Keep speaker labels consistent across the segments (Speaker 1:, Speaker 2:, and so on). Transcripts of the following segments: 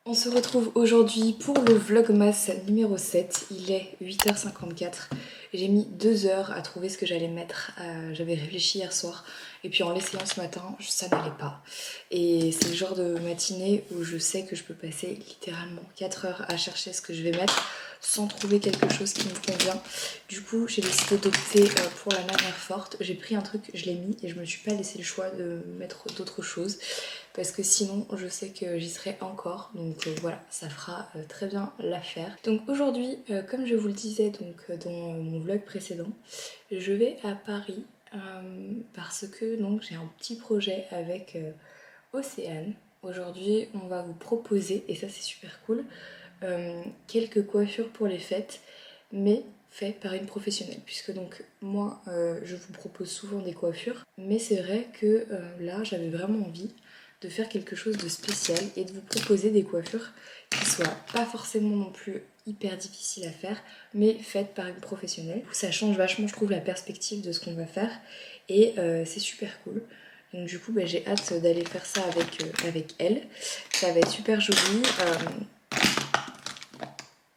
Speaker 1: On se retrouve aujourd'hui pour le vlogmas numéro 7, il est 8h54. J'ai mis 2 heures à trouver ce que j'allais mettre, j'avais réfléchi hier soir et puis en l'essayant ce matin, ça n'allait pas. Et c'est le genre de matinée où je sais que je peux passer littéralement 4 heures à chercher ce que je vais mettre sans trouver quelque chose qui me convient. Du coup j'ai décidé d'opter pour la manière forte, j'ai pris un truc, je l'ai mis et je me suis pas laissé le choix de mettre d'autres choses. Parce que sinon je sais que j'y serai encore, donc voilà, ça fera très bien l'affaire. Donc aujourd'hui, comme je vous le disais dans mon vlog précédent, je vais à Paris parce que donc j'ai un petit projet avec Océane. Aujourd'hui on va vous proposer, et ça c'est super cool, quelques coiffures pour les fêtes, mais fait par une professionnelle, puisque donc moi je vous propose souvent des coiffures, mais c'est vrai que là j'avais vraiment envie de faire quelque chose de spécial et de vous proposer des coiffures qui soient pas forcément non plus hyper difficiles à faire, mais faites par une professionnelle. Ça change vachement, je trouve, la perspective de ce qu'on va faire et c'est super cool. Donc du coup j'ai hâte d'aller faire ça avec elle, ça va être super joli.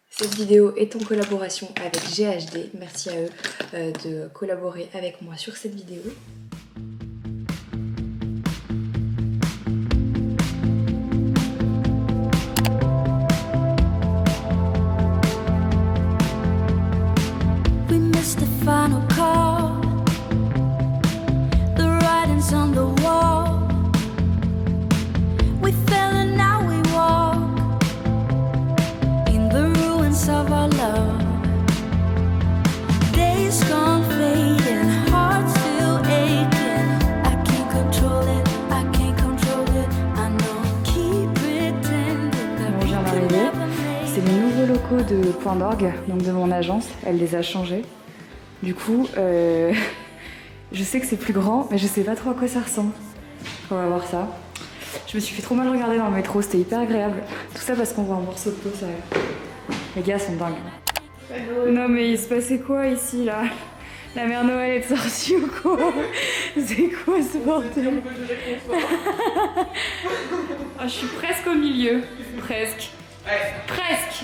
Speaker 1: Cette vidéo est en collaboration avec GHD, merci à eux de collaborer avec moi sur cette vidéo. C'est les nouveaux locaux de Point d'Orgue, donc de mon agence, elle les a changés. Du coup, je sais que c'est plus grand, mais je sais pas trop à quoi ça ressemble. On va voir ça. Je me suis fait trop mal regarder dans le métro, c'était hyper agréable. Tout ça parce qu'on voit un morceau de peau, ça. Les gars sont dingues. Non mais il se passait quoi ici là? La mère Noël est sortie ou quoi? C'est quoi ce bordel? Oh, je suis presque au milieu. Presque. Ouais. Presque.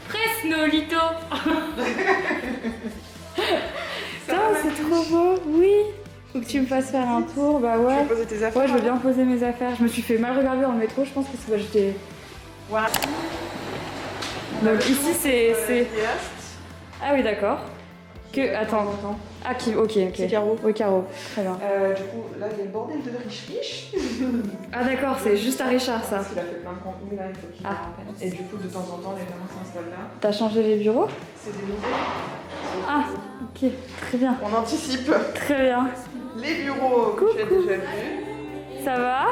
Speaker 1: Presque Nolito. Putain, c'est trop beau. Oui. Faut que tu me fasses faire un tour. Bah ouais. Tu veux poser tes affaires? Ouais, je veux bien poser mes affaires. Je me suis fait mal regarder dans le métro, je pense que c'est parce que j'étais... Ouais. Donc ici c'est... Ah oui, d'accord. Que... Attends. Ah, ok. C'est Caro. Oui, Caro. Très bien.
Speaker 2: Du coup, là, il y a le bordel de Rich.
Speaker 1: Ah d'accord, c'est juste à Richard, ça.
Speaker 2: Il a fait plein de contenu, là, il faut qu'il rappelle. Et du coup, de temps en temps, les gens s'installent là.
Speaker 1: T'as changé les bureaux?
Speaker 2: C'est des nouveaux.
Speaker 1: Ah, ok. Très bien.
Speaker 2: On anticipe.
Speaker 1: Très bien.
Speaker 2: Les bureaux que tu as déjà vus.
Speaker 1: Ça va?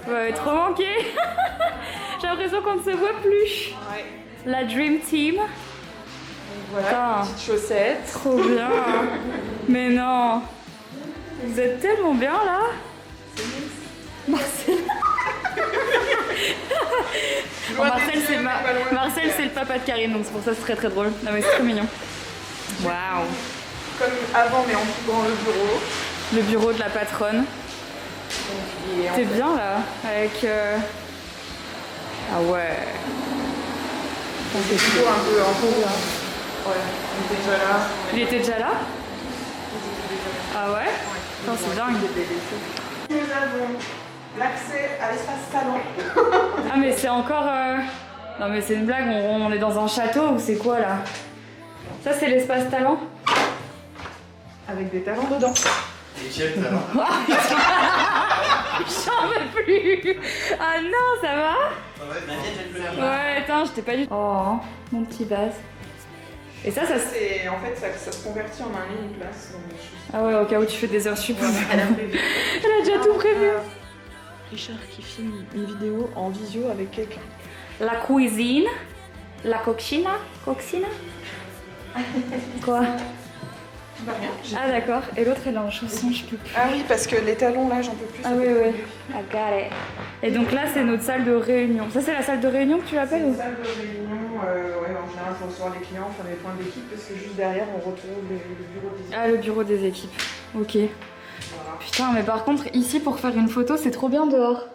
Speaker 1: Vous m'avez trop manqué. J'ai l'impression qu'on ne se voit plus.
Speaker 2: Ouais.
Speaker 1: La Dream Team.
Speaker 2: Donc voilà, petites chaussettes.
Speaker 1: Trop bien. Mais non. Vous êtes tellement bien là. Marcel. Marcel c'est le papa de Karine, donc c'est pour ça que c'est très très drôle. Non mais c'est très mignon. Waouh.
Speaker 2: Comme avant mais en plus grand le bureau.
Speaker 1: Le bureau de la patronne. T'es bien là avec... Ah ouais.
Speaker 2: C'est toujours un peu là. Ouais, il était déjà là.
Speaker 1: Il était déjà là? Ah ouais? Ouais. C'est dingue.
Speaker 2: Nous avons l'accès à l'espace salon.
Speaker 1: Ah mais c'est encore... Non mais c'est une blague, on est dans un château ou c'est quoi là? Ça c'est l'espace talent?
Speaker 2: Avec des talents dedans.
Speaker 3: Et quel talent?
Speaker 1: J'en veux plus. Ah non, ça va?
Speaker 3: Ça va,
Speaker 1: ouais, attends, j'étais pas du tout... Oh, mon petit base. Et ça
Speaker 2: c'est... En fait, ça se convertit en un mini-place.
Speaker 1: Ah ouais, au cas où tu fais des heures sup. Elle a déjà tout prévu.
Speaker 2: Richard qui filme une vidéo en visio avec quelqu'un.
Speaker 1: La cuisine. La coccina. Coccina. Quoi?
Speaker 2: Bah rien.
Speaker 1: Ah d'accord, et l'autre elle est en chausson, je peux plus.
Speaker 2: Ah oui, parce que les talons là, j'en peux plus.
Speaker 1: Ah oui, oui. I got it. Et donc là, c'est notre salle de réunion. Ça, c'est la salle de réunion que tu l'appelles ou?
Speaker 2: Salle de réunion, ouais, en général, pour recevoir les clients, faire les points d'équipe, parce que juste derrière, on retrouve le bureau des équipes.
Speaker 1: Ah, le bureau des équipes. Ok.
Speaker 2: Voilà.
Speaker 1: Putain, mais par contre, ici, pour faire une photo, c'est trop bien dehors.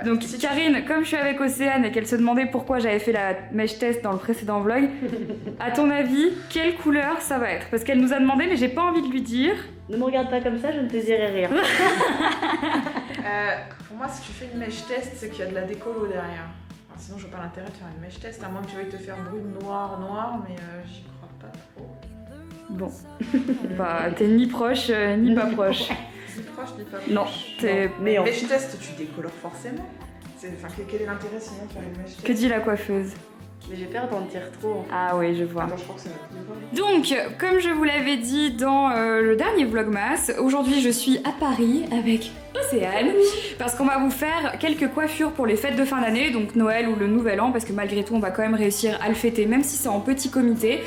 Speaker 3: Donc Karine, comme je suis avec Océane et qu'elle se demandait pourquoi j'avais fait la mèche test dans le précédent vlog, à ton avis, quelle couleur ça va être? Parce qu'elle nous a demandé mais j'ai pas envie de lui dire.
Speaker 4: Ne me regarde pas comme ça, je ne te dirai rien.
Speaker 2: Pour moi, si tu fais une mèche test, c'est qu'il y a de la décolo derrière. Enfin, sinon, je vois pas l'intérêt de faire une mèche test, à moins que tu veuilles te faire brune noir, mais j'y crois pas trop.
Speaker 3: Bon, bah t'es ni proche ni pas proche.
Speaker 2: Ni proche, ni pas proche.
Speaker 3: Non, t'es...
Speaker 2: Mais en mèche test, tu décolores forcément. Enfin, quel est l'intérêt sinon de faire une mèche test?
Speaker 3: Que dit la coiffeuse?
Speaker 4: Mais j'ai peur d'en dire trop. En fait.
Speaker 3: Ah oui, je vois.
Speaker 2: Attends, je crois que c'est notre niveau.
Speaker 3: Donc, comme je vous l'avais dit dans le dernier Vlogmas, aujourd'hui je suis à Paris avec Océane parce qu'on va vous faire quelques coiffures pour les fêtes de fin d'année, donc Noël ou le Nouvel An, parce que malgré tout on va quand même réussir à le fêter même si c'est en petit comité.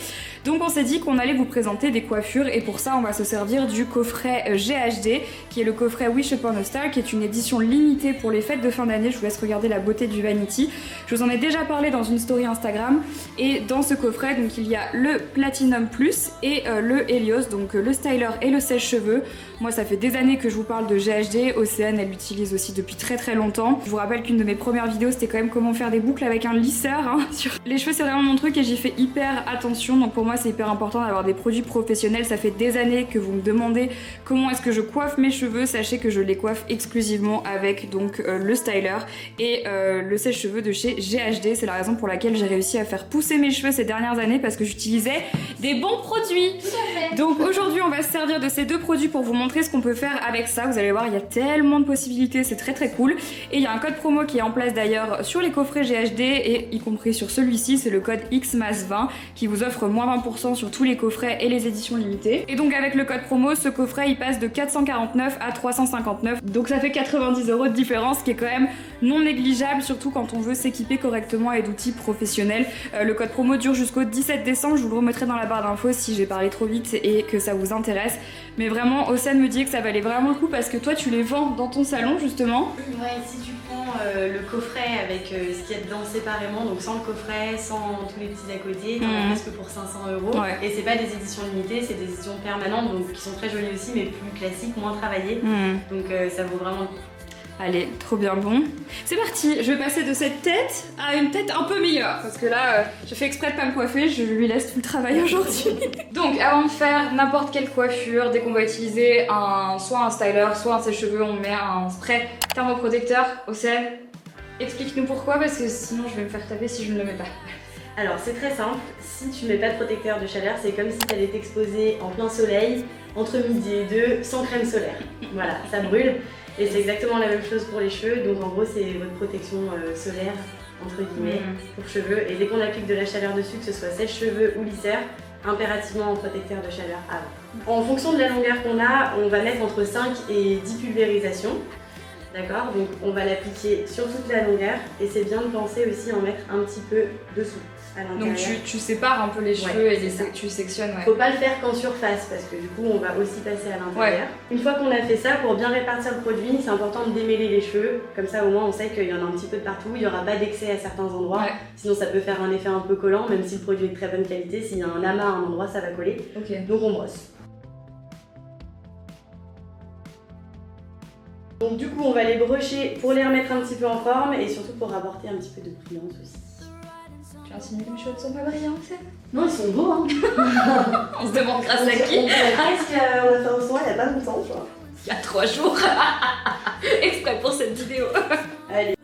Speaker 3: Donc on s'est dit qu'on allait vous présenter des coiffures et pour ça on va se servir du coffret GHD qui est le coffret Wish Upon a Star qui est une édition limitée pour les fêtes de fin d'année. Je vous laisse regarder la beauté du Vanity. Je vous en ai déjà parlé dans une story Instagram et dans ce coffret donc il y a le Platinum Plus et le Helios, donc le styler et le sèche-cheveux. Moi ça fait des années que je vous parle de GHD, Océane elle l'utilise aussi depuis très longtemps. Je vous rappelle qu'une de mes premières vidéos c'était quand même comment faire des boucles avec un lisseur hein. Les cheveux c'est vraiment mon truc et j'y fais hyper attention, donc pour moi c'est hyper important d'avoir des produits professionnels. Ça fait des années que vous me demandez comment est-ce que je coiffe mes cheveux, sachez que je les coiffe exclusivement avec donc le styler et le sèche-cheveux de chez GHD. C'est la raison pour laquelle j'ai réussi à faire pousser mes cheveux ces dernières années parce que j'utilisais des bons produits. Donc aujourd'hui on va se servir de ces deux produits pour vous montrer ce qu'on peut faire avec ça. Vous allez voir il y a tellement de possibilités, c'est très cool et il y a un code promo qui est en place d'ailleurs sur les coffrets GHD et y compris sur celui-ci, c'est le code XMAS20 qui vous offre moins 20% sur tous les coffrets et les éditions limitées. Et donc avec le code promo, ce coffret il passe de 449 à 359, donc ça fait 90 € de différence, qui est quand même non négligeable, surtout quand on veut s'équiper correctement et d'outils professionnels. Le code promo dure jusqu'au 17 décembre, je vous le remettrai dans la barre d'infos si j'ai parlé trop vite et que ça vous intéresse. Mais vraiment, Océane me dit que ça valait vraiment le coup parce que toi tu les vends dans ton salon justement.
Speaker 4: Ouais, si tu prends le coffret avec ce qu'il y a dedans séparément, donc sans le coffret, sans tous les petits à côté, t'en as presque pour 500 €.
Speaker 3: Ouais.
Speaker 4: Et c'est pas des éditions limitées, c'est des éditions permanentes, donc qui sont très jolies aussi, mais plus classiques, moins travaillées. Donc ça vaut vraiment le coup.
Speaker 3: Allez, trop bien bon. C'est parti, je vais passer de cette tête à une tête un peu meilleure. Parce que là, je fais exprès de pas me coiffer, je lui laisse tout le travail aujourd'hui. Donc, avant de faire n'importe quelle coiffure, dès qu'on va utiliser soit un styler, soit un sèche-cheveux, on met un spray thermoprotecteur. Océane, explique-nous pourquoi, parce que sinon je vais me faire taper si je ne le mets pas.
Speaker 4: Alors c'est très simple, si tu mets pas de protecteur de chaleur, c'est comme si tu allais t'exposer en plein soleil, entre midi et 2, sans crème solaire. Voilà, ça brûle. Et c'est exactement la même chose pour les cheveux, donc en gros c'est votre protection solaire, entre guillemets, pour cheveux. Et dès qu'on applique de la chaleur dessus, que ce soit sèche-cheveux ou lisseur, impérativement en protecteur de chaleur avant. En fonction de la longueur qu'on a, on va mettre entre 5 et 10 pulvérisations. D'accord? Donc on va l'appliquer sur toute la longueur et c'est bien de penser aussi à en mettre un petit peu dessous, à l'intérieur.
Speaker 3: Donc tu sépares un peu les cheveux et tu sectionnes, ouais.
Speaker 4: Faut pas le faire qu'en surface parce que du coup on va aussi passer à l'intérieur. Une fois qu'on a fait ça, pour bien répartir le produit, c'est important de démêler les cheveux. Comme ça au moins on sait qu'il y en a un petit peu de partout, il n'y aura pas d'excès à certains endroits. Sinon ça peut faire un effet un peu collant, même si le produit est de très bonne qualité. S'il y a un amas à un endroit, ça va coller. Donc on brosse. Donc du coup on va les brocher pour les remettre un petit peu en forme et surtout pour apporter un petit peu de brillance aussi.
Speaker 3: Tu insinues que mes cheveux ne sont pas brillants, c'est?
Speaker 4: Non, ils sont beaux hein.
Speaker 3: On se demande grâce à qui?
Speaker 4: On dirait presque on a fait un soin il n'y a pas longtemps, tu vois.
Speaker 3: Il y a 3 jours. Exprès pour cette vidéo.
Speaker 4: Allez.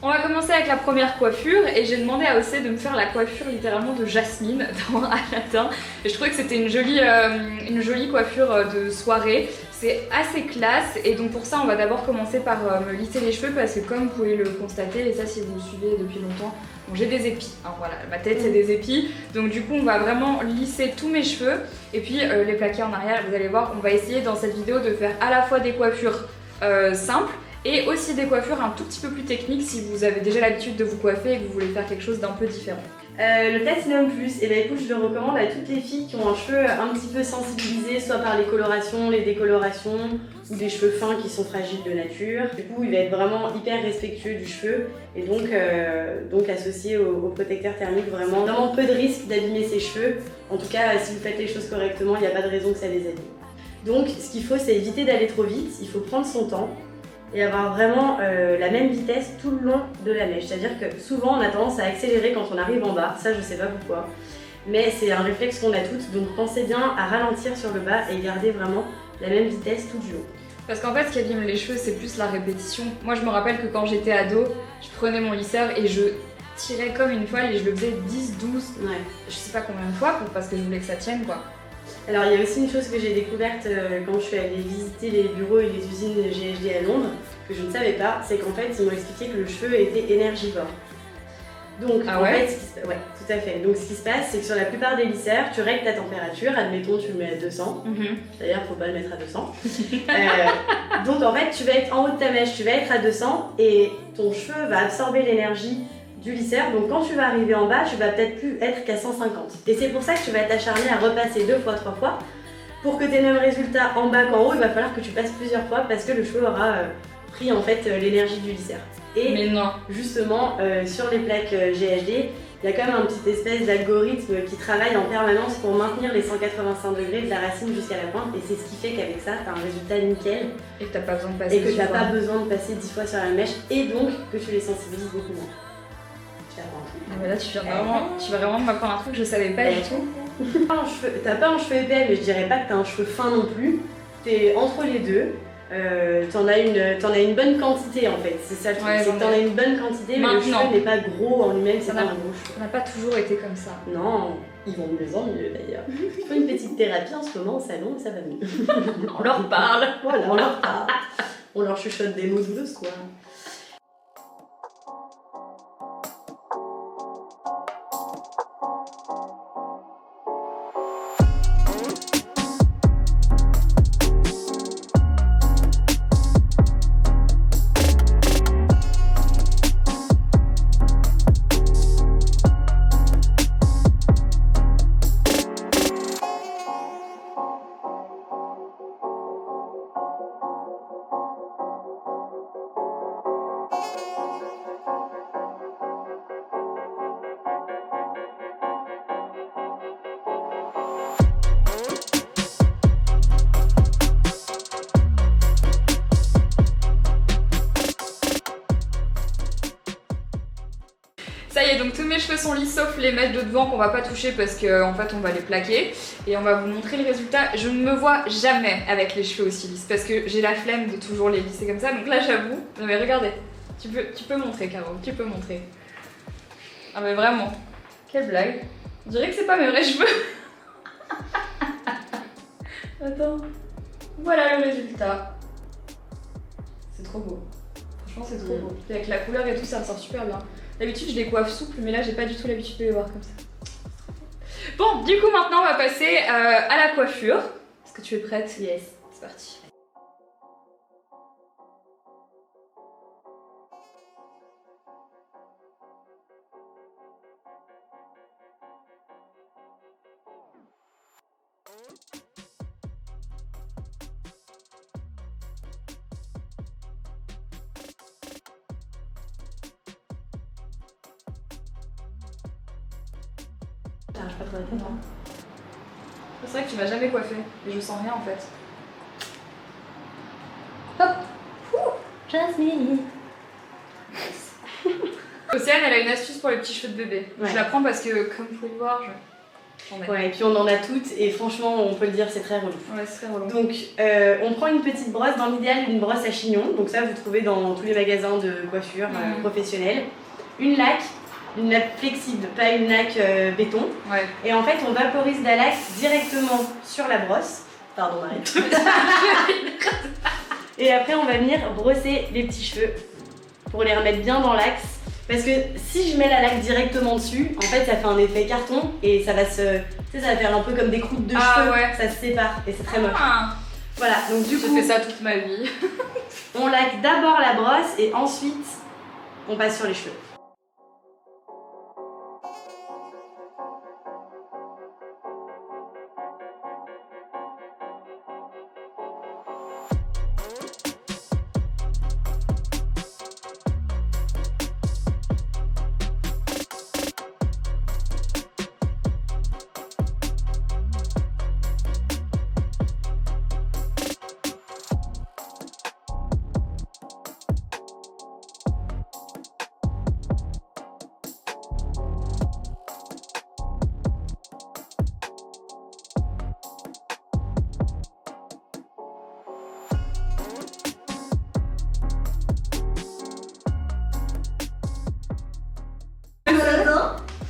Speaker 3: On va commencer avec la première coiffure et j'ai demandé à Océ de me faire la coiffure littéralement de Jasmine dans Aladdin. Et je trouvais que c'était une jolie coiffure de soirée. C'est assez classe et donc pour ça on va d'abord commencer par me lisser les cheveux parce que comme vous pouvez le constater, et ça si vous me suivez depuis longtemps, bon, j'ai des épis, hein, voilà, ma tête c'est des épis, donc du coup on va vraiment lisser tous mes cheveux et puis les plaquer en arrière. Vous allez voir, on va essayer dans cette vidéo de faire à la fois des coiffures simples et aussi des coiffures un tout petit peu plus techniques si vous avez déjà l'habitude de vous coiffer et que vous voulez faire quelque chose d'un peu différent.
Speaker 4: Le Platinum Plus, et ben écoute, je le recommande à toutes les filles qui ont un cheveu un petit peu sensibilisé, soit par les colorations, les décolorations, ou des cheveux fins qui sont fragiles de nature. Du coup, il va être vraiment hyper respectueux du cheveu, et donc associé au protecteur thermique, vraiment peu de risque d'abîmer ses cheveux. En tout cas, si vous faites les choses correctement, il n'y a pas de raison que ça les abîme. Donc, ce qu'il faut, c'est éviter d'aller trop vite, il faut prendre son temps, et avoir vraiment la même vitesse tout le long de la mèche. C'est-à-dire que souvent on a tendance à accélérer quand on arrive en bas, ça je sais pas pourquoi, mais c'est un réflexe qu'on a toutes, donc pensez bien à ralentir sur le bas et garder vraiment la même vitesse tout du long.
Speaker 3: Parce qu'en fait ce qui abîme les cheveux c'est plus la répétition. Moi je me rappelle que quand j'étais ado, je prenais mon lisseur et je tirais comme une folle et je le faisais 10, 12,
Speaker 4: Ouais.
Speaker 3: je sais pas combien de fois parce que je voulais que ça tienne quoi.
Speaker 4: Alors il y a aussi une chose que j'ai découverte quand je suis allée visiter les bureaux et les usines de GHD à Londres, que je ne savais pas, c'est qu'en fait ils m'ont expliqué que le cheveu était énergivore. Donc
Speaker 3: Ah
Speaker 4: en
Speaker 3: ouais
Speaker 4: fait, ouais, tout à fait. Donc ce qui se passe, c'est que sur la plupart des lisseurs, tu règles ta température, admettons tu le mets à 200, d'ailleurs faut pas le mettre à 200. Donc en fait tu vas être en haut de ta mèche, tu vas être à 200 et ton cheveu va absorber l'énergie du lisseur, donc quand tu vas arriver en bas, tu vas peut-être plus être qu'à 150. Et c'est pour ça que tu vas t'acharner à repasser 2 fois, 3 fois. Pour que tu aies le même résultat en bas qu'en haut, il va falloir que tu passes plusieurs fois parce que le cheveu aura pris en fait l'énergie du lisseur. Et
Speaker 3: Mais non.
Speaker 4: justement, sur les plaques GHD, il y a quand même un petit espèce d'algorithme qui travaille en permanence pour maintenir les 185 degrés de la racine jusqu'à la pointe. Et c'est ce qui fait qu'avec ça, tu as un résultat nickel.
Speaker 3: Et que t'as pas besoin de passer
Speaker 4: Et que tu n'as
Speaker 3: 10
Speaker 4: pas
Speaker 3: fois.
Speaker 4: besoin de passer 10 fois sur la mèche. Et donc que tu les sensibilises beaucoup moins.
Speaker 3: Ah, mais là tu vas vraiment m'apprendre un truc que je savais pas du tout.
Speaker 4: T'as pas un cheveu épais, mais je dirais pas que t'as un cheveu fin non plus. T'es entre les deux. T'en as une bonne quantité en fait. C'est ça le truc.
Speaker 3: Ouais,
Speaker 4: c'est que t'en as une bonne quantité, mais le
Speaker 3: Maintenant.
Speaker 4: cheveu n'est pas gros en lui-même, c'est
Speaker 3: Ça
Speaker 4: pas
Speaker 3: n'a-
Speaker 4: un gros cheveu.
Speaker 3: Ça n'a pas toujours été comme ça.
Speaker 4: Non, ils vont de mieux en mieux d'ailleurs. Je fais une petite thérapie en ce moment au salon et ça va mieux.
Speaker 3: On leur parle.
Speaker 4: Voilà, on leur parle. On leur chuchote des mots doux le soir.
Speaker 3: Ça y est, donc tous mes cheveux sont lisses sauf les mèches de devant qu'on va pas toucher parce qu'en fait on va les plaquer. Et on va vous montrer le résultat. Je ne me vois jamais avec les cheveux aussi lisses parce que j'ai la flemme de toujours les lisser comme ça. Donc là j'avoue, non mais regardez, tu peux montrer Caro, tu peux montrer. Ah mais vraiment, quelle blague. On dirait que c'est pas mes vrais cheveux. Attends, voilà le résultat. C'est trop beau. Franchement c'est trop beau. Et avec la couleur et tout ça ressort super bien. D'habitude je les coiffe souples mais là j'ai pas du tout l'habitude de les voir comme ça. Bon du coup maintenant on va passer à la coiffure. Est-ce que tu es prête?
Speaker 4: Yes.
Speaker 3: C'est parti.
Speaker 4: T'arrives pas trop à répondre.
Speaker 3: C'est vrai que tu m'as jamais coiffé et je sens rien en fait.
Speaker 4: Jasmine.
Speaker 3: Océane elle a une astuce pour les petits cheveux de bébé.
Speaker 4: Ouais.
Speaker 3: Je la prends parce que comme vous pouvez le voir, j'en ai.
Speaker 4: Ouais, et puis on en a toutes et franchement, on peut le dire, c'est très relou.
Speaker 3: Ouais, c'est très relou.
Speaker 4: Donc, on prend une petite brosse, dans l'idéal une brosse à chignon, donc ça vous trouvez dans tous les magasins de coiffure professionnels. Une laque flexible, pas une laque béton.
Speaker 3: Ouais.
Speaker 4: Et en fait, on vaporise la laque directement sur la brosse. Pardon, Marie. Et après, on va venir brosser les petits cheveux pour les remettre bien dans l'axe. Parce que si je mets la laque directement dessus, en fait, ça fait un effet carton et ça va se... Tu sais, ça va faire un peu comme des croûtes de cheveux.
Speaker 3: Ouais.
Speaker 4: Ça se sépare et c'est très moche.
Speaker 3: Ah,
Speaker 4: Voilà, donc du
Speaker 3: j'ai
Speaker 4: coup...
Speaker 3: fait ça toute ma vie.
Speaker 4: On laque d'abord la brosse et ensuite on passe sur les cheveux.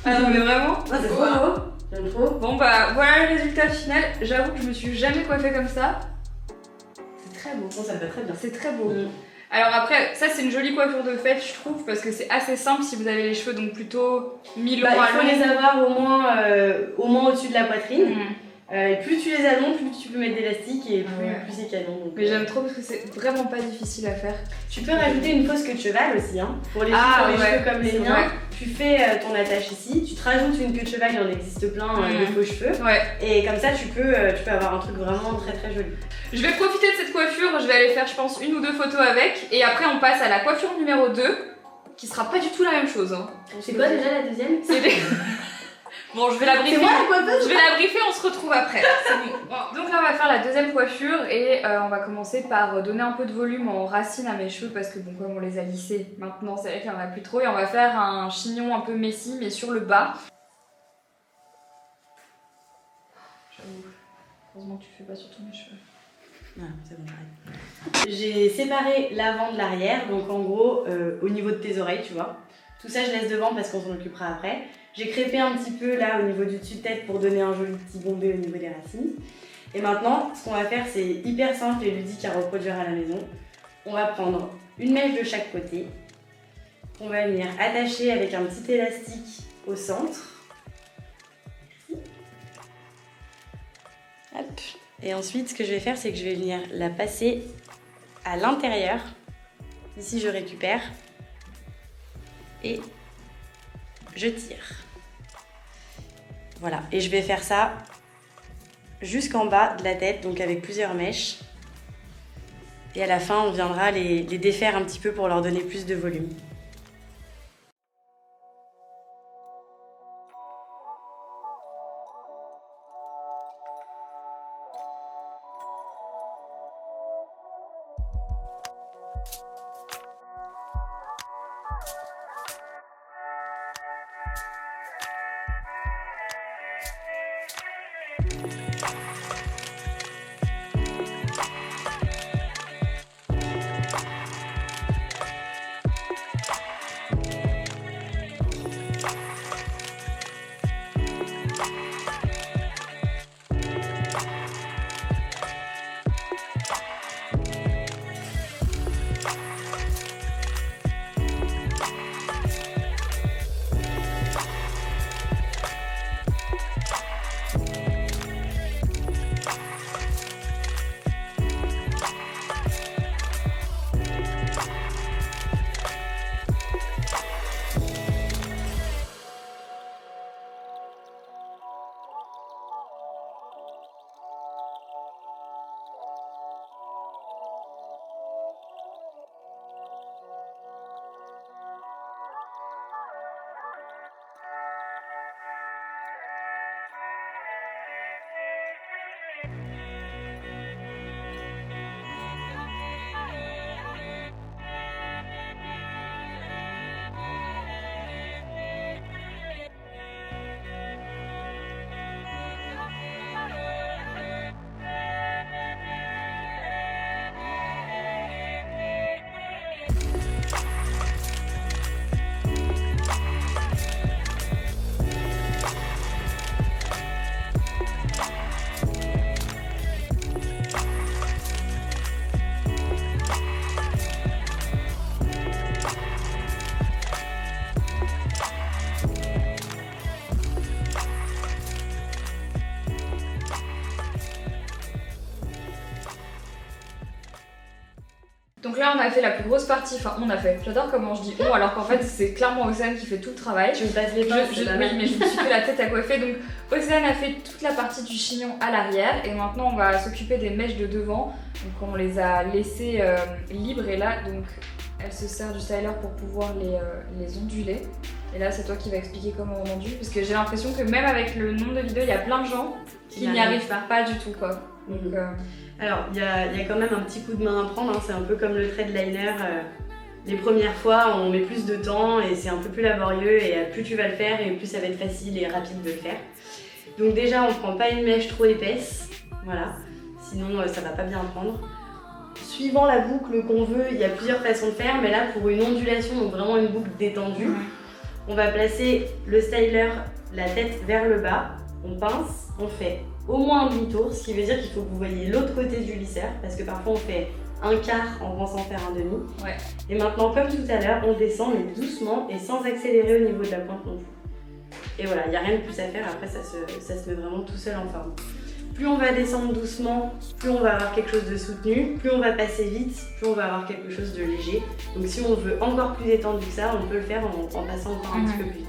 Speaker 3: Ah non mais vraiment.
Speaker 4: Ah, c'est trop beau. J'aime trop.
Speaker 3: Bon bah voilà le résultat final. J'avoue que je me suis jamais coiffée comme ça. C'est très beau.
Speaker 4: Bon, ça me va très bien.
Speaker 3: C'est très beau. Alors après, ça c'est une jolie coiffure de fête je trouve parce que c'est assez simple si vous avez les cheveux donc plutôt mi-longs
Speaker 4: Bah,
Speaker 3: à
Speaker 4: il faut
Speaker 3: longs.
Speaker 4: les avoir au moins au-dessus de la poitrine.
Speaker 3: Mhm.
Speaker 4: Et plus tu les as longs, plus tu peux mettre d'élastique et plus,
Speaker 3: Ouais.
Speaker 4: plus c'est canon. Donc,
Speaker 3: Mais j'aime trop parce que c'est vraiment pas difficile à faire.
Speaker 4: Tu peux rajouter une fausse queue de cheval aussi, hein. Pour les
Speaker 3: Ah,
Speaker 4: filles qui ont les
Speaker 3: ouais,
Speaker 4: cheveux comme les
Speaker 3: c'est
Speaker 4: miens.
Speaker 3: vrai.
Speaker 4: Tu fais ton attache ici, tu te rajoutes une queue de cheval, il en existe plein de faux cheveux.
Speaker 3: Ouais.
Speaker 4: Et comme ça, tu peux avoir un truc vraiment très très joli.
Speaker 3: Je vais profiter de cette coiffure, je vais aller faire je pense une ou deux photos avec et après on passe à la coiffure numéro 2 qui sera pas du tout la même chose. Hein.
Speaker 4: C'est quoi déjà la deuxième?
Speaker 3: C'est des... Bon, je vais la briefer.
Speaker 4: C'est moi la coiffeuse?
Speaker 3: Je vais la briefer, on se retrouve après. C'est bon. Bon, donc là, on va faire la deuxième coiffure et on va commencer par donner un peu de volume en racine à mes cheveux parce que bon, comme on les a lissés maintenant, c'est vrai qu'il n'y en a plus trop et on va faire un chignon un peu messy mais sur le bas. J'avoue, heureusement que tu fais pas sur tous mes cheveux.
Speaker 4: Ah, c'est bon, j'arrête. J'ai séparé l'avant de l'arrière, donc en gros au niveau de tes oreilles, tu vois. Tout ça, je laisse devant parce qu'on s'en occupera après. J'ai crêpé un petit peu là au niveau du dessus de tête pour donner un joli petit bombé au niveau des racines. Et maintenant, ce qu'on va faire, c'est hyper simple et ludique à reproduire à la maison. On va prendre une mèche de chaque côté. On va venir attacher avec un petit élastique au centre. Hop. Et ensuite, ce que je vais faire, c'est que je vais venir la passer à l'intérieur. Ici, je récupère. Et je tire. Voilà, et je vais faire ça jusqu'en bas de la tête, donc avec plusieurs mèches. Et à la fin, on viendra les défaire un petit peu pour leur donner plus de volume.
Speaker 3: là on a fait la plus grosse partie, enfin on a fait, j'adore comment je dis on alors qu'en fait c'est clairement Océane qui fait tout le travail.
Speaker 4: Tu me passes les pinces,
Speaker 3: Oui, mais je me suis fait la tête à coiffer, donc Océane a fait toute la partie du chignon à l'arrière et maintenant on va s'occuper des mèches de devant. Donc on les a laissées libres et là donc elle se sert du styler pour pouvoir les onduler. Et là c'est toi qui vas expliquer comment on ondule parce que j'ai l'impression que même avec le nombre de vidéos il y a plein de gens qui n'y arrivent pas du tout quoi. Donc,
Speaker 4: Alors il y a quand même un petit coup de main à prendre, hein. C'est un peu comme le thread liner. Les premières fois on met plus de temps et c'est un peu plus laborieux et plus tu vas le faire et plus ça va être facile et rapide de le faire. Donc déjà on prend pas une mèche trop épaisse, voilà, sinon ça va pas bien prendre. Suivant la boucle qu'on veut, il y a plusieurs façons de faire, mais là pour une ondulation, donc vraiment une boucle détendue, on va placer le styler la tête vers le bas, on pince, on fait au moins un demi-tour, ce qui veut dire qu'il faut que vous voyez l'autre côté du lisseur, parce que parfois on fait un quart en pensant faire un demi.
Speaker 3: Ouais.
Speaker 4: Et maintenant, comme tout à l'heure, on descend mais doucement et sans accélérer au niveau de la pointe non plus. Et voilà, il n'y a rien de plus à faire, après ça se met vraiment tout seul en forme. Plus on va descendre doucement, plus on va avoir quelque chose de soutenu, plus on va passer vite, plus on va avoir quelque chose de léger. Donc si on veut encore plus détendu que ça, on peut le faire en passant encore un petit peu plus vite.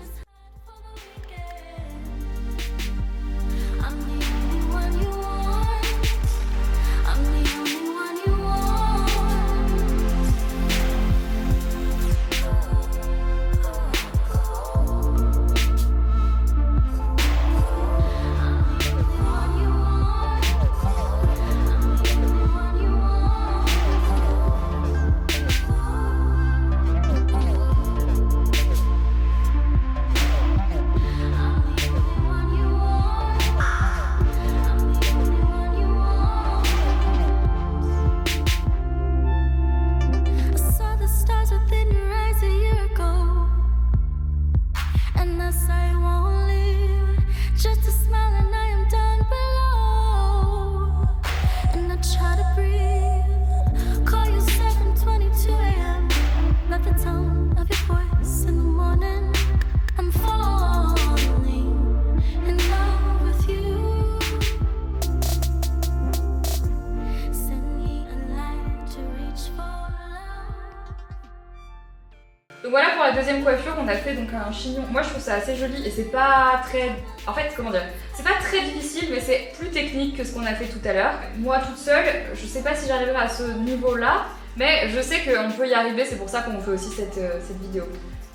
Speaker 3: Donc voilà pour la deuxième coiffure, on a fait donc un chignon. Moi je trouve ça assez joli et c'est pas très... En fait comment dire, c'est pas très difficile mais c'est plus technique que ce qu'on a fait tout à l'heure. Moi toute seule, je sais pas si j'arriverai à ce niveau là, mais je sais qu'on peut y arriver, c'est pour ça qu'on fait aussi cette vidéo.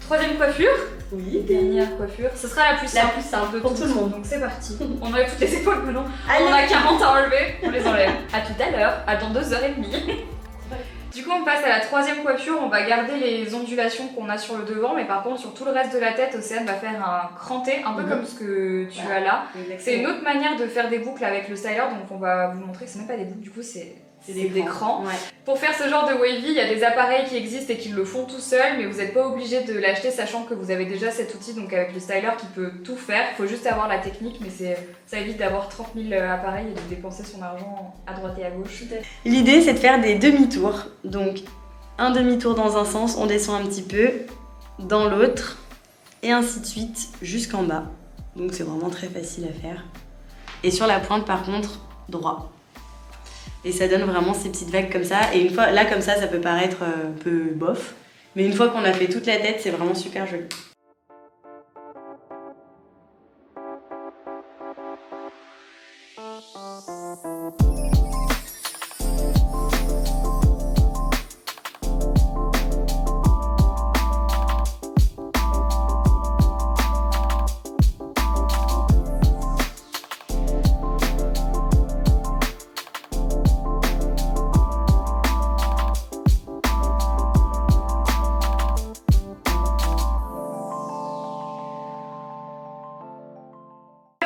Speaker 3: Troisième coiffure,
Speaker 4: oui.
Speaker 3: Dernière coiffure, ce sera la plus simple de
Speaker 4: pour tout le monde.
Speaker 3: Donc c'est parti, on enlève toutes les épaules maintenant,
Speaker 4: Allez.
Speaker 3: on a 40 à enlever, on les enlève. À tout à l'heure, à dans 2h30. Du coup on passe à la troisième coiffure, on va garder les ondulations qu'on a sur le devant, mais par contre sur tout le reste de la tête, Océane va faire un cranté, un peu comme ce que tu as là. C'est une autre manière de faire des boucles avec le styler, donc on va vous montrer que ce n'est pas des boucles, du coup c'est des crans. Ouais. Pour faire ce genre de wavy, il y a des appareils qui existent et qui le font tout seuls, mais vous n'êtes pas obligé de l'acheter sachant que vous avez déjà cet outil, donc avec le styler qui peut tout faire. Il faut juste avoir la technique, mais ça évite d'avoir 30 000 appareils et de dépenser son argent à droite et à gauche.
Speaker 4: L'idée c'est de faire des demi-tours, donc un demi-tour dans un sens, on descend un petit peu, dans l'autre, et ainsi de suite jusqu'en bas. Donc c'est vraiment très facile à faire. Et sur la pointe par contre, droit. Et ça donne vraiment ces petites vagues comme ça. Et une fois, là comme ça peut paraître un peu bof. Mais une fois qu'on a fait toute la tête, c'est vraiment super joli.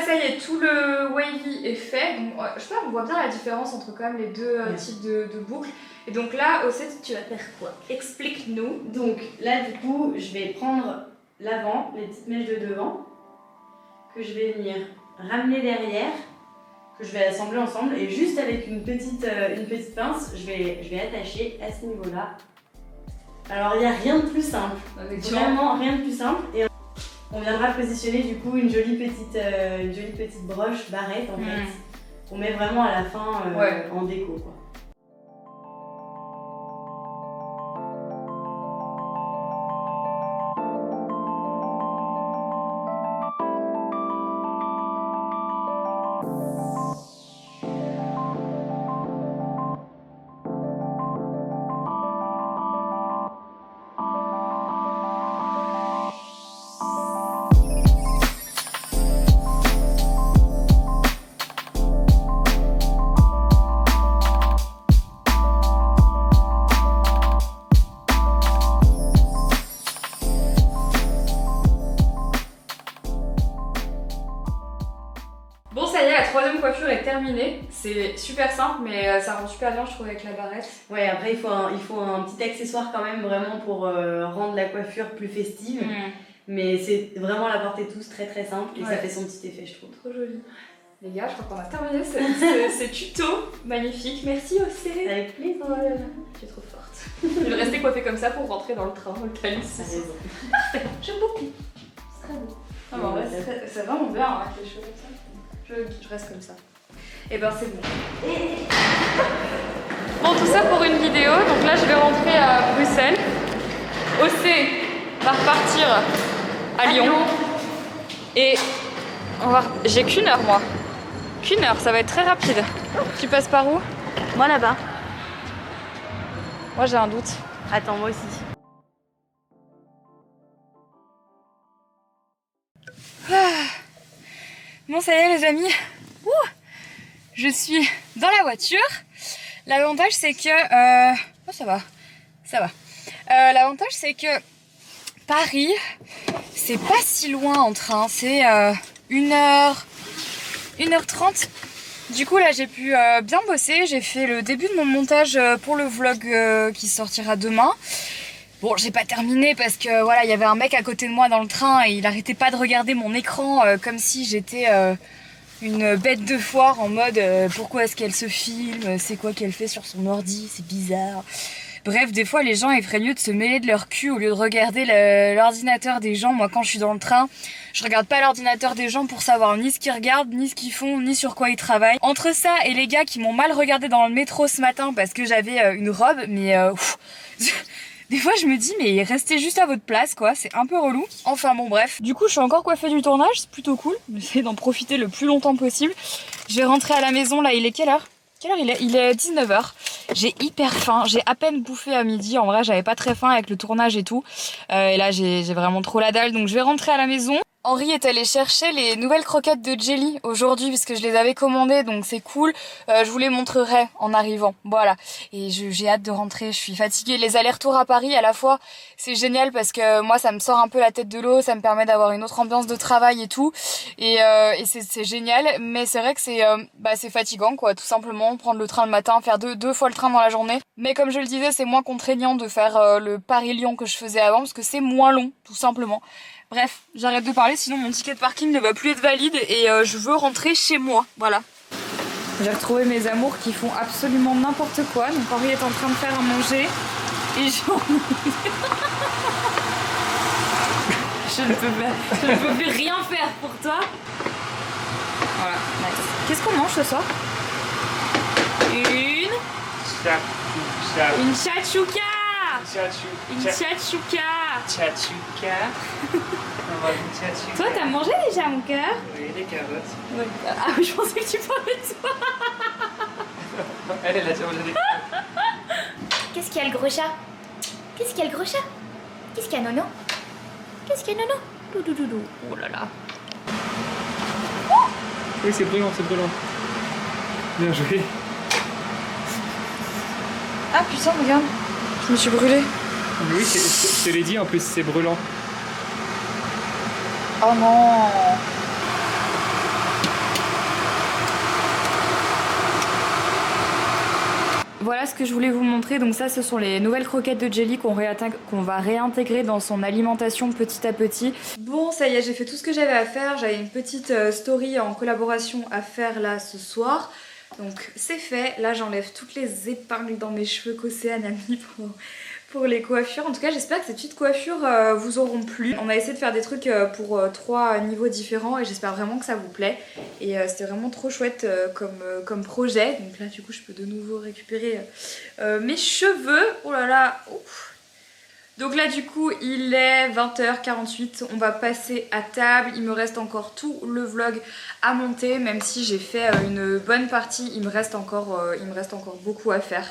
Speaker 3: Ça y est, tout le wavy est fait. Donc, je sais pas, on voit bien la différence entre quand même les deux types de boucles. Et donc là, Océ, tu vas faire quoi? Explique-nous.
Speaker 4: Donc là, du coup, je vais prendre l'avant, les petites mèches de devant, que je vais venir ramener derrière, que je vais assembler ensemble. Et juste avec une petite pince, je vais attacher à ce niveau-là. Alors, il n'y a rien de plus simple. Vraiment rien de plus simple. Et on viendra positionner du coup une jolie petite broche barrette en fait. On met vraiment à la fin en déco quoi.
Speaker 3: Bon, ça y est, la troisième coiffure est terminée. C'est super simple, mais ça rend super bien, je trouve, avec la barrette.
Speaker 4: Ouais, après il faut un petit accessoire quand même vraiment pour rendre la coiffure plus festive. Mais c'est vraiment la portée tous très très simple et ça fait son petit effet, je trouve.
Speaker 3: Trop joli. Les gars, je crois qu'on a terminé ce tuto magnifique. Merci Océ.
Speaker 4: Avec plaisir.
Speaker 3: Oh là là, tu es trop forte. Je vais rester coiffée comme ça pour rentrer dans le train, dans le Thalys.
Speaker 4: T'as raison.
Speaker 3: Parfait, j'aime beaucoup. C'est très beau. Ah, bah, en vrai, c'est vraiment bien hein, avec les cheveux comme ça. Je reste comme ça. Et ben c'est bon. Bon, tout ça pour une vidéo. Donc là, je vais rentrer à Bruxelles. Océ va repartir à Lyon. Et j'ai qu'une heure, moi. Qu'une heure, ça va être très rapide. Tu passes par où?
Speaker 4: Moi là-bas.
Speaker 3: Moi j'ai un doute.
Speaker 4: Attends, moi aussi.
Speaker 3: Bon, ça y est les amis. Je suis dans la voiture. L'avantage c'est que... Oh ça va. L'avantage c'est que Paris, c'est pas si loin en train. C'est 1h30. Du coup là j'ai pu bien bosser, j'ai fait le début de mon montage pour le vlog qui sortira demain. Bon, j'ai pas terminé parce que voilà, il y avait un mec à côté de moi dans le train et il arrêtait pas de regarder mon écran comme si j'étais une bête de foire en mode pourquoi est-ce qu'elle se filme, c'est quoi qu'elle fait sur son ordi, c'est bizarre. Bref, des fois les gens ils feraient mieux de se mêler de leur cul au lieu de regarder l'ordinateur des gens. Moi quand je suis dans le train, je regarde pas l'ordinateur des gens pour savoir ni ce qu'ils regardent, ni ce qu'ils font, ni sur quoi ils travaillent. Entre ça et les gars qui m'ont mal regardé dans le métro ce matin parce que j'avais une robe, mais des fois je me dis mais restez juste à votre place quoi, c'est un peu relou. Enfin bon bref, du coup je suis encore coiffée du tournage, c'est plutôt cool. J'essaie d'en profiter le plus longtemps possible. Je vais rentrer à la maison là, il est quelle heure? Il est 19h. J'ai hyper faim. J'ai à peine bouffé à midi. En vrai, j'avais pas très faim avec le tournage et tout. Et là, j'ai vraiment trop la dalle. Donc, je vais rentrer à la maison. Henri est allé chercher les nouvelles croquettes de Jelly aujourd'hui puisque je les avais commandées. Donc, c'est cool. Je vous les montrerai en arrivant. Voilà. Et j'ai hâte de rentrer. Je suis fatiguée. Les allers-retours à Paris, à la fois, c'est génial parce que moi, ça me sort un peu la tête de l'eau. Ça me permet d'avoir une autre ambiance de travail et tout. Et c'est génial. Mais c'est vrai que c'est fatigant, quoi. Tout simplement, prendre le train le matin, faire deux fois le train dans la journée. Mais comme je le disais, c'est moins contraignant de faire le Paris-Lyon que je faisais avant parce que c'est moins long, tout simplement. Bref, j'arrête de parler, sinon mon ticket de parking ne va plus être valide et je veux rentrer chez moi, voilà. J'ai retrouvé mes amours qui font absolument n'importe quoi. Donc Henri est en train de faire à manger et je ne peux plus rien faire pour toi. Voilà, nice. Qu'est-ce qu'on mange ce soir? Une chachouka. Une chachouka. Toi, t'as mangé déjà, mon cœur?
Speaker 5: Oui, des carottes.
Speaker 3: Ouais. Ah oui, je pensais que tu parlais de toi.
Speaker 5: Elle a déjà mangé des carottes.
Speaker 6: Qu'est-ce qu'il y a le gros chat? Qu'est-ce qu'il y a le gros chat? Qu'est-ce qu'il y a Nono? Qu'est-ce qu'il y a Nono? Doudoudou.
Speaker 3: Oh là là.
Speaker 5: Oui, c'est brûlant, c'est brûlant. Bien joué.
Speaker 3: Ah putain, regarde. Je me suis brûlée.
Speaker 5: Mais oui, je te l'ai dit, en plus, c'est brûlant.
Speaker 3: Oh non. Voilà ce que je voulais vous montrer. Donc ça, ce sont les nouvelles croquettes de Jelly qu'on va réintégrer dans son alimentation petit à petit. Bon, ça y est, j'ai fait tout ce que j'avais à faire. J'avais une petite story en collaboration à faire là ce soir. Donc c'est fait. Là, j'enlève toutes les épingles dans mes cheveux qu'Océane a mis pour les coiffures. En tout cas, j'espère que ces petites coiffures vous auront plu. On a essayé de faire des trucs pour 3 niveaux différents et j'espère vraiment que ça vous plaît. Et c'était vraiment trop chouette comme projet. Donc là, du coup, je peux de nouveau récupérer mes cheveux. Oh là là, ouf. Donc là, du coup, il est 20h48. On va passer à table. Il me reste encore tout le vlog à monter. Même si j'ai fait une bonne partie, il me reste encore beaucoup à faire.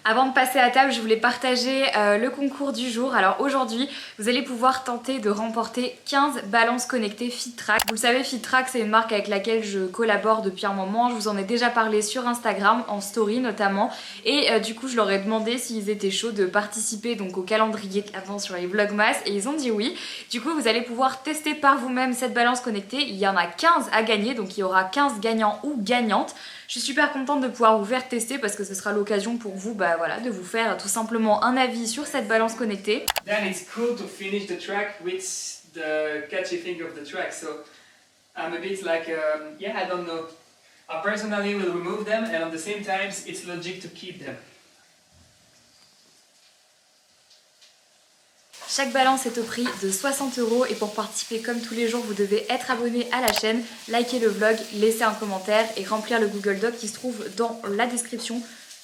Speaker 3: Avant de passer à table, je voulais partager le concours du jour. Alors aujourd'hui, vous allez pouvoir tenter de remporter 15 balances connectées FitTrack. Vous le savez, FitTrack, c'est une marque avec laquelle je collabore depuis un moment. Je vous en ai déjà parlé sur Instagram, en story notamment. Et du coup, je leur ai demandé s'ils étaient chauds de participer donc au calendrier avant sur les Vlogmas. Et ils ont dit oui. Du coup, vous allez pouvoir tester par vous-même cette balance connectée. Il y en a 15 à gagner, donc il y aura 15 gagnants ou gagnantes. Je suis super contente de pouvoir vous faire tester parce que ce sera l'occasion pour vous voilà, de vous faire tout simplement un avis sur cette balance connectée.
Speaker 5: Then it's cool to finish the track with the catchy thing of the track. So I'm a bit like, yeah, I don't know. I personally will remove them, and at the same time, it's logic to keep them.
Speaker 3: Chaque balance est au prix de 60 € et pour participer comme tous les jours, vous devez être abonné à la chaîne, liker le vlog, laisser un commentaire et remplir le Google Doc qui se trouve dans la description.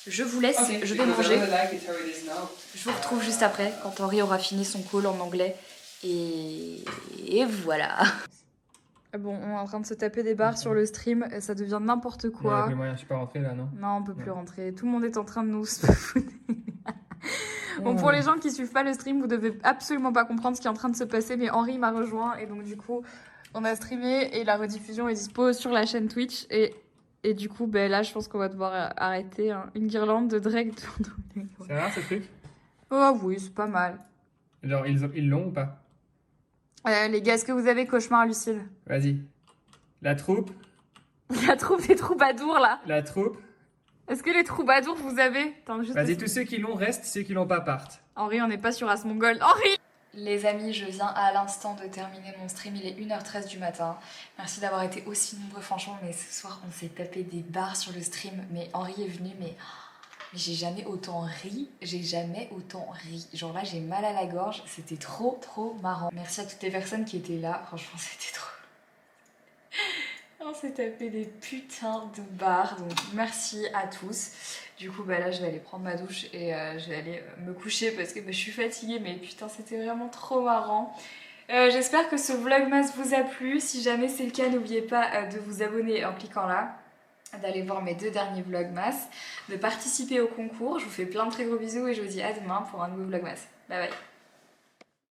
Speaker 3: Je vous laisse, je vais manger. Je vous retrouve juste après quand Henri aura fini son call en anglais. Et voilà. Bon, on est en train de se taper des barres sur le stream, ça devient n'importe quoi.
Speaker 5: Ouais, je suis pas rentré là, non?
Speaker 3: Non, on peut plus rentrer. Tout le monde est en train de nous spawner. Bon, pour les gens qui suivent pas le stream, vous devez absolument pas comprendre ce qui est en train de se passer, mais Henri m'a rejoint et donc du coup, on a streamé et la rediffusion est dispo sur la chaîne Twitch et du coup, ben là, je pense qu'on va devoir arrêter une guirlande de Drake.
Speaker 5: C'est rare ce truc?
Speaker 3: Oh oui, c'est pas mal.
Speaker 5: Genre, ils l'ont ou pas?
Speaker 3: Les gars, est-ce que vous avez cauchemar lucide?
Speaker 5: Vas-y. La troupe?
Speaker 3: La troupe des troubadours là.
Speaker 5: La troupe?
Speaker 3: Est-ce que les troubadours vous avez?
Speaker 5: Vas-y, tous ceux qui l'ont restent, ceux qui l'ont pas partent.
Speaker 3: Henri, on n'est pas sur Asmongold. Henri! Les amis, je viens à l'instant de terminer mon stream, il est 1h13 du matin. Merci d'avoir été aussi nombreux, franchement, mais ce soir, on s'est tapé des barres sur le stream. Mais Henri est venu, mais j'ai jamais autant ri, Genre là, j'ai mal à la gorge, c'était trop marrant. Merci à toutes les personnes qui étaient là, franchement, c'était trop... On s'est tapé des putains de barres, donc merci à tous. Du coup, là, je vais aller prendre ma douche et je vais aller me coucher parce que je suis fatiguée, mais putain, c'était vraiment trop marrant. J'espère que ce vlogmas vous a plu. Si jamais c'est le cas, n'oubliez pas de vous abonner en cliquant là, d'aller voir mes 2 derniers vlogmas, de participer au concours. Je vous fais plein de très gros bisous et je vous dis à demain pour un nouveau vlogmas. Bye bye.